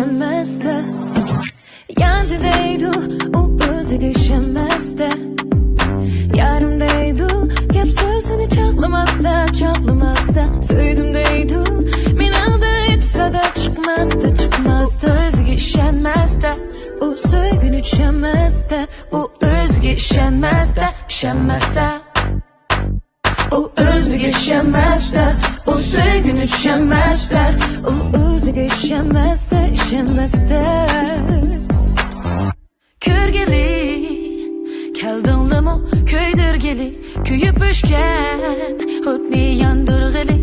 işemezdi. Yandideydi o özüge işemezdi. Yarımdaydı gap sözünü çaklamazdı, çaklamazdı. Söydümdeydi men aldı etsa da çıkmazdı. Özüge işenmezdi, o söygün içemezdi. O özüge işenmezdi, işenmezdi. O özüge işenmezdi, o söygün içemezdi. O özüge işenmezdi, işenmezdi. Körgeli keldinlimi köydürgeli, köyüp öşken hutni yandırgılı.